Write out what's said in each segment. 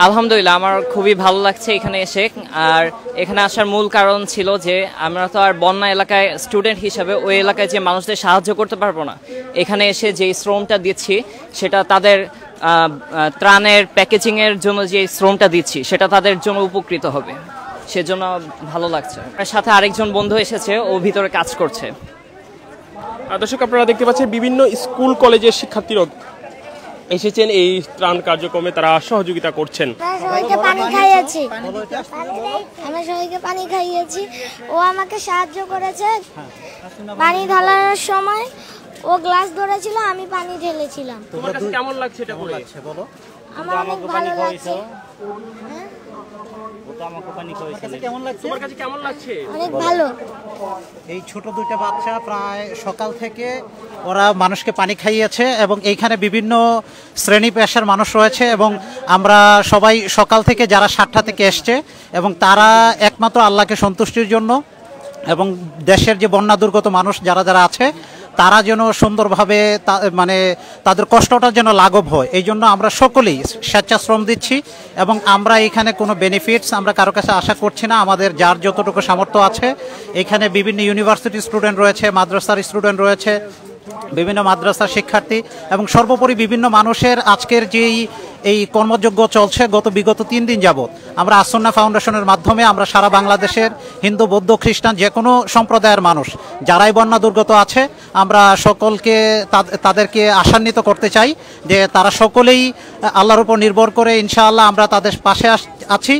আলহামদুলিল্লাহ, আমার খুবই ভালো লাগছে এখানে এসে। আর এখানে আসার মূল কারণ ছিল যে আমরা তো আর বন্যা এলাকায় স্টুডেন্ট হিসাবে ওই এলাকায় যে মানুষদের সাহায্য করতে পারবো না, এখানে এসে যেই শ্রমটা দিচ্ছি সেটা তাদের ত্রাণের প্যাকেজিংয়ের জন্য যে শ্রমটা দিচ্ছি সেটা তাদের জন্য উপকৃত হবে, সেজন্য ভালো লাগছে। আর সাথে আরেকজন বন্ধু এসেছে, ও ভিতরে কাজ করছে। দর্শক, আপনারা দেখতে পাচ্ছেন বিভিন্ন স্কুল কলেজের শিক্ষার্থীরা এসেছেন এই ত্রাণ কার্যক্রমে, তারা সহযোগিতা করছেন। সবাইকে পানি খাইয়েছি, আমি সবাইকে পানি খাইয়েছি। ও আমাকে সাহায্য করেছে পানি ঢালানোর সময়। ও গ্লাস ধরেছিল, আমি পানি ঢেলেছিলাম। তোমার কাছে কেমন লাগছে এটা করে? বলো। আমার অনেক ভালো লাগছে। তোমার কাছে কেমন লাগছে? অনেক ভালো। এই ছোট দুইটা বাচ্চা প্রায় সকাল থেকে ওরা মানুষকে পানি খাইয়েছে এবং এইখানে বিভিন্ন শ্রেণী পেশার মানুষ রয়েছে এবং আমরা সবাই সকাল থেকে যারা 7টা থেকে এসছে এবং তারা একমাত্র আল্লাহকে সন্তুষ্টির জন্য এবং দেশের যে বন্যা দুর্গত মানুষ যারা যারা আছে তারা যেন সুন্দরভাবে মানে তাদের কষ্টটা যেন লাঘব হয়, এই জন্য আমরা সকলেই স্বেচ্ছাশ্রম দিচ্ছি এবং আমরা এখানে কোনো বেনিফিটস আমরা কারো কাছে আশা করছি না। আমাদের যার যতটুকু সামর্থ্য আছে, এখানে বিভিন্ন ইউনিভার্সিটির স্টুডেন্ট রয়েছে, মাদ্রাসার স্টুডেন্ট রয়েছে, বিভিন্ন মাদ্রাসার শিক্ষার্থী এবং সর্বোপরি বিভিন্ন মানুষের আজকের যেই এই কর্মযজ্ঞ চলছে বিগত 3 দিন যাবত, আমরা আসন্না ফাউন্ডেশনের মাধ্যমে আমরা সারা বাংলাদেশের হিন্দু, বৌদ্ধ, খ্রিস্টান যে কোনো সম্প্রদায়ের মানুষ যারাই বন্যা দুর্গত আছে, আমরা সকলকে তাদেরকে আশান্বিত করতে চাই যে তারা সকলেই আল্লাহর উপর নির্ভর করে ইনশাআল্লাহ আমরা তাদের পাশে আছি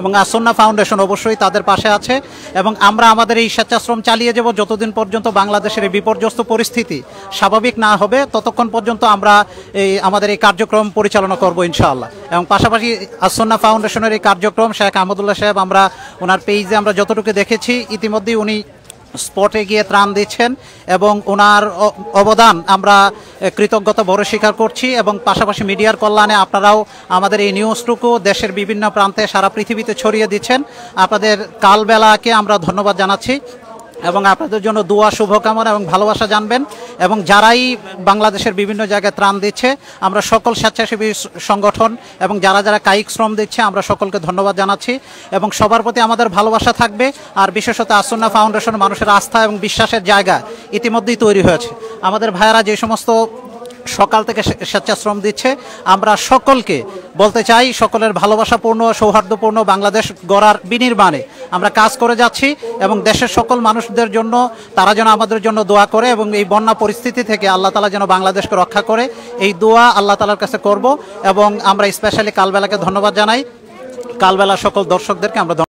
এবং আসন্না ফাউন্ডেশন অবশ্যই তাদের পাশে আছে এবং আমরা আমাদের এই স্বেচ্ছাশ্রম চালিয়ে যাব যতদিন পর্যন্ত বাংলাদেশের এই বিপর্যস্ত পরিস্থিতি স্বাভাবিক না হবে, ততক্ষণ পর্যন্ত আমরা আমাদের এই কার্যক্রম পরিচালনা করব ইনশাআল্লাহ। এবং পাশাপাশি আসন্না ফাউন্ডেশনের এই কার্যক্রম শেখ আহমদুল্লাহ সাহেব, আমরা ওনার পেজে আমরা যতটুকু দেখেছি ইতিমধ্যেই উনি স্পটে গিয়ে ত্রাণ দিচ্ছেন এবং ওনার অবদান আমরা কৃতজ্ঞতা ভরে স্বীকার করছি এবং পাশাপাশি মিডিয়ার কল্যাণে আপনারাও আমাদের এই নিউজটুকু দেশের বিভিন্ন প্রান্তে সারা পৃথিবীতে ছড়িয়ে দিচ্ছেন। আপনাদের কালবেলাকে আমরা ধন্যবাদ জানাচ্ছি এবং আপনাদের জন্য দোয়া, শুভকামনা এবং ভালোবাসা জানবেন। এবং যারাই বাংলাদেশের বিভিন্ন জায়গায় ত্রাণ দিচ্ছে, আমরা সকল স্বেচ্ছাসেবী সংগঠন এবং যারা যারা কায়িক শ্রম দিচ্ছে, আমরা সকলকে ধন্যবাদ জানাচ্ছি এবং সবার প্রতি আমাদের ভালোবাসা থাকবে। আর বিশেষত আসন্না ফাউন্ডেশন মানুষের আস্থা এবং বিশ্বাসের জায়গা ইতিমধ্যেই তৈরি হয়েছে। আমাদের ভাইয়েরা যে সমস্ত সকাল থেকে স্বেচ্ছাশ্রম দিচ্ছে, আমরা সকলকে বলতে চাই সকলের ভালোবাসাপূর্ণ, সৌহার্দ্যপূর্ণ বাংলাদেশ গড়ার বিনির্মাণে আমরা কাজ করে যাচ্ছি এবং দেশের সকল মানুষদের জন্য তারা যেন আমাদের জন্য দোয়া করে এবং এই বন্যা পরিস্থিতি থেকে আল্লাহ তাআলা যেন বাংলাদেশকে রক্ষা করে, এই দোয়া আল্লাহ তাআলার কাছে করব। এবং আমরা স্পেশালি কালবেলাকে ধন্যবাদ জানাই, কালবেলা সকল দর্শকদেরকে আমরা